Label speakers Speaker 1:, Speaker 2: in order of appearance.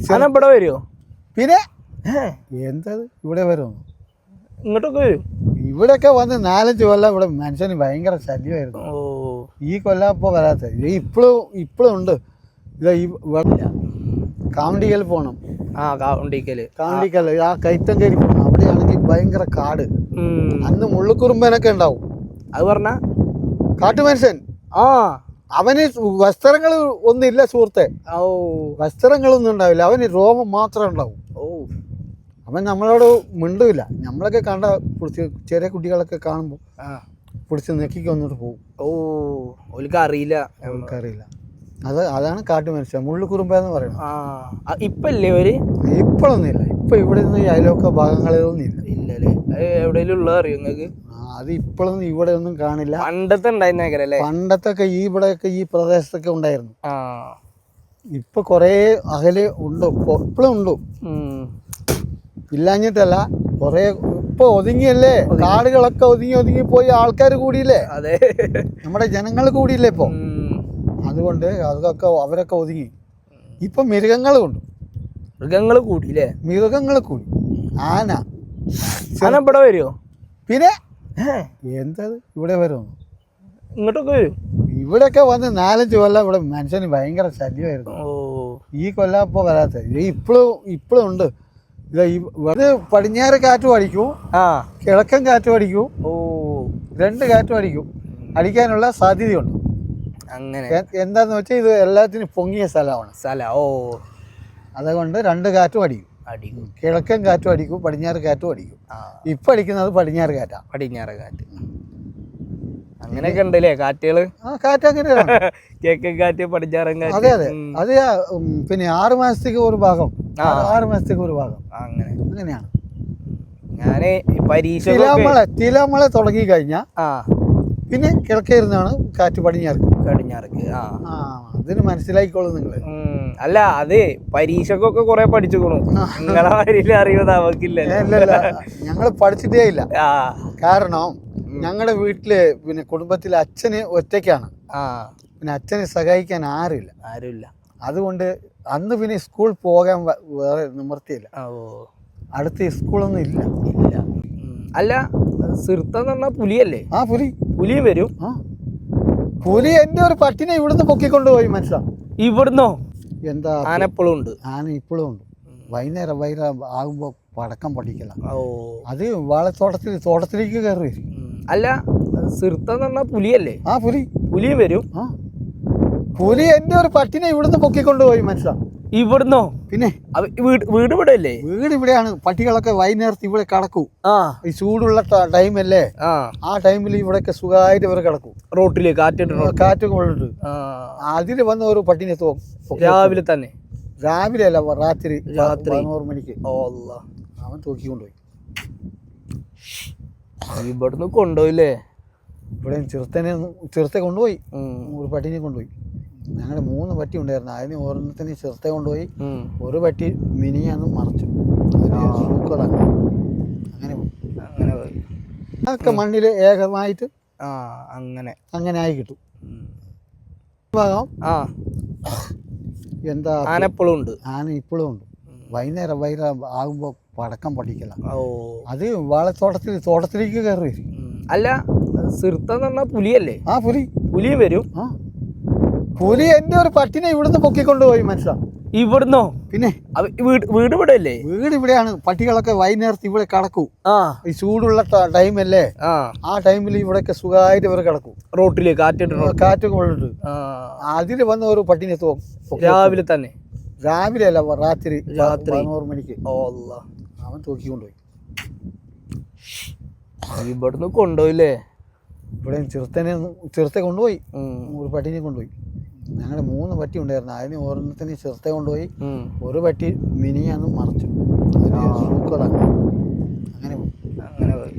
Speaker 1: ഇവിടെ വരുമോ?
Speaker 2: പിന്നെ എന്തത് ഇവിടെ വരുമോ?
Speaker 1: ഇങ്ങോട്ടൊക്കെ വരും.
Speaker 2: ഇവിടെയൊക്കെ വന്ന് 4-5 കൊല്ലം ഇവിടെ മനുഷ്യന് ഭയങ്കര ശല്യമായിരുന്നു. ഈ കൊല്ലം ഇപ്പോൾ വരാത്തത് ഇപ്പോഴും ഉണ്ട്. ഇത് കാവണ്ടിക്കൽ പോകണം.
Speaker 1: കാവണ്ടിക്കല്
Speaker 2: ആ കൈത്തങ്കേരി പോകണം. അവിടെയാണെങ്കിൽ ഭയങ്കര കാട്. അന്ന് മുള്ളുക്കുറുമ്പനൊക്കെ ഉണ്ടാവും.
Speaker 1: അത് പറഞ്ഞ
Speaker 2: കാട്ടുമനുഷ്യൻ. അവന് വസ്ത്രങ്ങൾ ഒന്നുമില്ല സുഹൃത്തെ. വസ്ത്രങ്ങളൊന്നും ഉണ്ടാവില്ല. അവന് രോമം മാത്രമേ ഉണ്ടാവും. അവൻ നമ്മളോട് മിണ്ടില്ല. നമ്മളൊക്കെ കണ്ട പിടിച്ച് ചെറിയ കുട്ടികളൊക്കെ കാണുമ്പോൾ പിടിച്ച് നെക്കിക്ക് വന്നിട്ട് പോകും.
Speaker 1: അറിയില്ല.
Speaker 2: നമുക്കറിയില്ല. അതാണ് കാട്ടുമനുഷ്യൻ, മുള്ളുക്കുറുമ്പ എന്ന് പറയുന്നത്.
Speaker 1: ഇപ്പല്ലേ ഒരു
Speaker 2: ഇപ്പോഴൊന്നുമില്ല. ഇപ്പൊ ഇവിടെ നിന്ന് ഈ അയലൊക്കെ ഭാഗങ്ങളിലൊന്നും ഇല്ല.
Speaker 1: ഇല്ലല്ലേ? എവിടെയെങ്കിലും ഉള്ളത് അറിയോ നിങ്ങൾക്ക്?
Speaker 2: അത് ഇപ്പോഴൊന്നും ഇവിടെ ഒന്നും കാണില്ല.
Speaker 1: പണ്ടത്തെ ഉണ്ടായിരുന്നേക്കല്ലേ?
Speaker 2: പണ്ടത്തൊക്കെ ഇവിടെയൊക്കെ ഈ പ്രദേശത്തൊക്കെ ഉണ്ടായിരുന്നു. ഇപ്പൊ കൊറേ അകല് ഉണ്ട്. ഇപ്പോഴും ഉണ്ട്. ഇല്ലാഞ്ഞിട്ടല്ല, കൊറേ ഇപ്പൊ ഒതുങ്ങിയല്ലേ. കാടുകളൊക്കെ ഒതുങ്ങി പോയി. ആൾക്കാർ കൂടിയില്ലേ?
Speaker 1: അതെ,
Speaker 2: നമ്മുടെ ജനങ്ങൾ കൂടിയില്ലേ ഇപ്പൊ. അതുകൊണ്ട് അവരൊക്കെ ഒതുങ്ങി. ഇപ്പൊ മൃഗങ്ങളും ഉണ്ട്.
Speaker 1: മൃഗങ്ങൾ കൂടിയില്ലേ?
Speaker 2: മൃഗങ്ങൾ കൂടി. ആന
Speaker 1: ഇവിടെ വരുമോ?
Speaker 2: പിന്നെ എന്തത് ഇവിടെ വരുമോ?
Speaker 1: ഇങ്ങോട്ടൊക്കെ വരും.
Speaker 2: ഇവിടെയൊക്കെ വന്ന് 4-5 കൊല്ലം ഇവിടെ മനുഷ്യന് ഭയങ്കര ശല്യമായിരുന്നു. ഈ കൊല്ലം ഇപ്പോൾ വരാത്തത്. ഇപ്പോഴും ഉണ്ട്. ഇത് പടിഞ്ഞാറ് കാറ്റും അടിക്കും, കിഴക്കൻ കാറ്റും അടിക്കും. 2 കാറ്റും അടിക്കും. അടിക്കാനുള്ള സാധ്യതയുണ്ട്.
Speaker 1: അങ്ങനെ
Speaker 2: എന്താന്ന് വെച്ചാൽ ഇത് എല്ലാത്തിനും പൊങ്ങിയ സ്ഥലമാണ്. അതുകൊണ്ട് 2 കാറ്റും അടിക്കും. കിഴക്കൻ കാറ്റും അടിക്കും, പടിഞ്ഞാറ് കാറ്റും അടിക്കും. ഇപ്പൊ അടിക്കുന്നത് പടിഞ്ഞാറ് കാറ്റാ.
Speaker 1: പടിഞ്ഞാറ് കാറ്റ് അങ്ങനെയൊക്കെ ഉണ്ടല്ലേ കാറ്റുകള്?
Speaker 2: കാറ്റ് അങ്ങനെയാണ്.
Speaker 1: കിഴക്കൻ കാറ്റ്, പടിഞ്ഞാറൻ കാറ്റ്.
Speaker 2: അതെ. അത് പിന്നെ 6 മാസത്തേക്ക് ഒരു ഭാഗം, 6 മാസത്തേക്ക് ഒരു ഭാഗം. അങ്ങനെയാണ്.
Speaker 1: ഞാന് പരീക്ഷ
Speaker 2: തിലമള തുടങ്ങി കഴിഞ്ഞാ പിന്നെ കിഴക്കേരുന്നാണ് കാറ്റ് പടിഞ്ഞാർക്ക്. അതിന് മനസ്സിലാക്കിക്കോളും നിങ്ങള്.
Speaker 1: അല്ല, അത് പരീക്ഷക്കൊക്കെ കൊറേ പഠിച്ചുകൊള്ളു. നിങ്ങളെ വരില്ല അറിയുന്നത് അവക്കില്ല.
Speaker 2: ഞങ്ങള് പഠിച്ചിട്ടേ ഇല്ല. കാരണം ഞങ്ങളുടെ വീട്ടില് പിന്നെ കുടുംബത്തിലെ അച്ഛന് ഒറ്റയ്ക്കാണ്. പിന്നെ അച്ഛനെ സഹായിക്കാൻ ആരുമില്ല. അതുകൊണ്ട് അന്ന് പിന്നെ സ്കൂൾ പോകാൻ വേറെ നിവൃത്തിയില്ല. അടുത്ത് സ്കൂളൊന്നും ഇല്ല.
Speaker 1: അല്ല, സിർത്ത പുലിയല്ലേ? പുലിയും വരും.
Speaker 2: പുലി എന്റെ ഒരു പട്ടിനെ ഇവിടുന്ന് പൊക്കിക്കൊണ്ടുപോയി മനസ്സിലാ.
Speaker 1: ഇവിടുന്നോ?
Speaker 2: എന്താ,
Speaker 1: ആന എപ്പോഴും ഉണ്ട്.
Speaker 2: ആന ഇപ്പോഴും ഉണ്ട്. വൈകുന്നേരം ആകുമ്പോ പടക്കം പൊട്ടിക്കല. അത് തോട്ടത്തിലേക്ക് കയറി വരും.
Speaker 1: അല്ല, സിർത്ത പുലിയല്ലേ? പുലിയും വരും.
Speaker 2: പുലി എന്റെ ഒരു പട്ടിനെ ഇവിടുന്ന് പൊക്കിക്കൊണ്ടുപോയി മനസ്സിലാ.
Speaker 1: ഇവിടുന്നോ?
Speaker 2: പിന്നെ
Speaker 1: വീട് ഇവിടെ അല്ലേ?
Speaker 2: വീട് ഇവിടെയാണ്. പട്ടികളൊക്കെ വൈകുന്നേരത്ത് ഇവിടെ കിടക്കൂ. ഈ ചൂടുള്ള ടൈമല്ലേ, ആ ടൈമിൽ ഇവിടെയൊക്കെ സുഖമായിട്ട് ഇവർ കിടക്കും.
Speaker 1: റോട്ടില്
Speaker 2: കാറ്റ് കൊണ്ടിട്ട് അതില് വന്ന ഒരു പട്ടിനെ
Speaker 1: രാവിലെ തന്നെ.
Speaker 2: രാവിലെ അല്ല, രാത്രി 11 മണിക്ക് അവൻ തൂക്കിക്കൊണ്ടുപോയി.
Speaker 1: ഇവിടുന്ന് കൊണ്ടുപോയില്ലേ?
Speaker 2: ഇവിടെ ചെറുത്തെ കൊണ്ടുപോയി. ഒരു പട്ടിനെ കൊണ്ടുപോയി. ഞങ്ങളുടെ 3 പട്ടി ഉണ്ടായിരുന്നു. അതിന് ഒരെണ്ണത്തിന് ചെറുത്തെ കൊണ്ടുപോയി. ഒരു പട്ടി മിനിയാന്ന് മറച്ചു. അങ്ങനെ പോയി. അതൊക്കെ മണ്ണില് ഏകമായിട്ട് അങ്ങനെ ആയി കിട്ടും. ഭാഗം എന്താ,
Speaker 1: ആന എപ്പോഴും ഉണ്ട്.
Speaker 2: ആന ഇപ്പോഴും ഉണ്ട്. വൈകുന്നേരം ആകുമ്പോ പടക്കം പൊട്ടിക്കല. അത് തോട്ടത്തിലേക്ക് കയറി വരും.
Speaker 1: അല്ല, സിർത്ത പുലിയല്ലേ? പുലിയും വരും.
Speaker 2: പുലി എന്റെ ഒരു പട്ടിനെ ഇവിടുന്ന് പൊക്കിക്കൊണ്ടുപോയി മനസ്സിലാ.
Speaker 1: ഇവിടുന്നോ?
Speaker 2: പിന്നെ
Speaker 1: വീട് ഇവിടെ അല്ലേ?
Speaker 2: വീട് ഇവിടെയാണ്. പട്ടികളൊക്കെ വൈകുന്നേരത്ത് ഇവിടെ കിടക്കൂ. ഈ ചൂടുള്ള ടൈമല്ലേ, ആ ടൈമിൽ ഇവിടെയൊക്കെ സുഖമായിട്ട് ഇവർ കിടക്കും.
Speaker 1: റോട്ടില്
Speaker 2: കാറ്റ് കൊണ്ടിട്ട് അതില് വന്ന ഒരു പട്ടിനെ
Speaker 1: രാവിലെ തന്നെ.
Speaker 2: രാവിലെ അല്ല, രാത്രി 11 മണിക്ക് അവൻ തൂക്കിക്കൊണ്ടുപോയി.
Speaker 1: ഇവിടുന്ന് കൊണ്ടുപോയില്ലേ?
Speaker 2: ഇവിടെ ചെറുത്തെ കൊണ്ടുപോയി. ഒരു പട്ടിനെ കൊണ്ടുപോയി. ഞങ്ങളുടെ 3 പട്ടി ഉണ്ടായിരുന്നു. അതിന് ഒരെണ്ണത്തിന് ചെറുത്തെ കൊണ്ടുപോയി. ഒരു പട്ടി മിനിയാന്ന് മറച്ചു. അങ്ങനെ പോയി.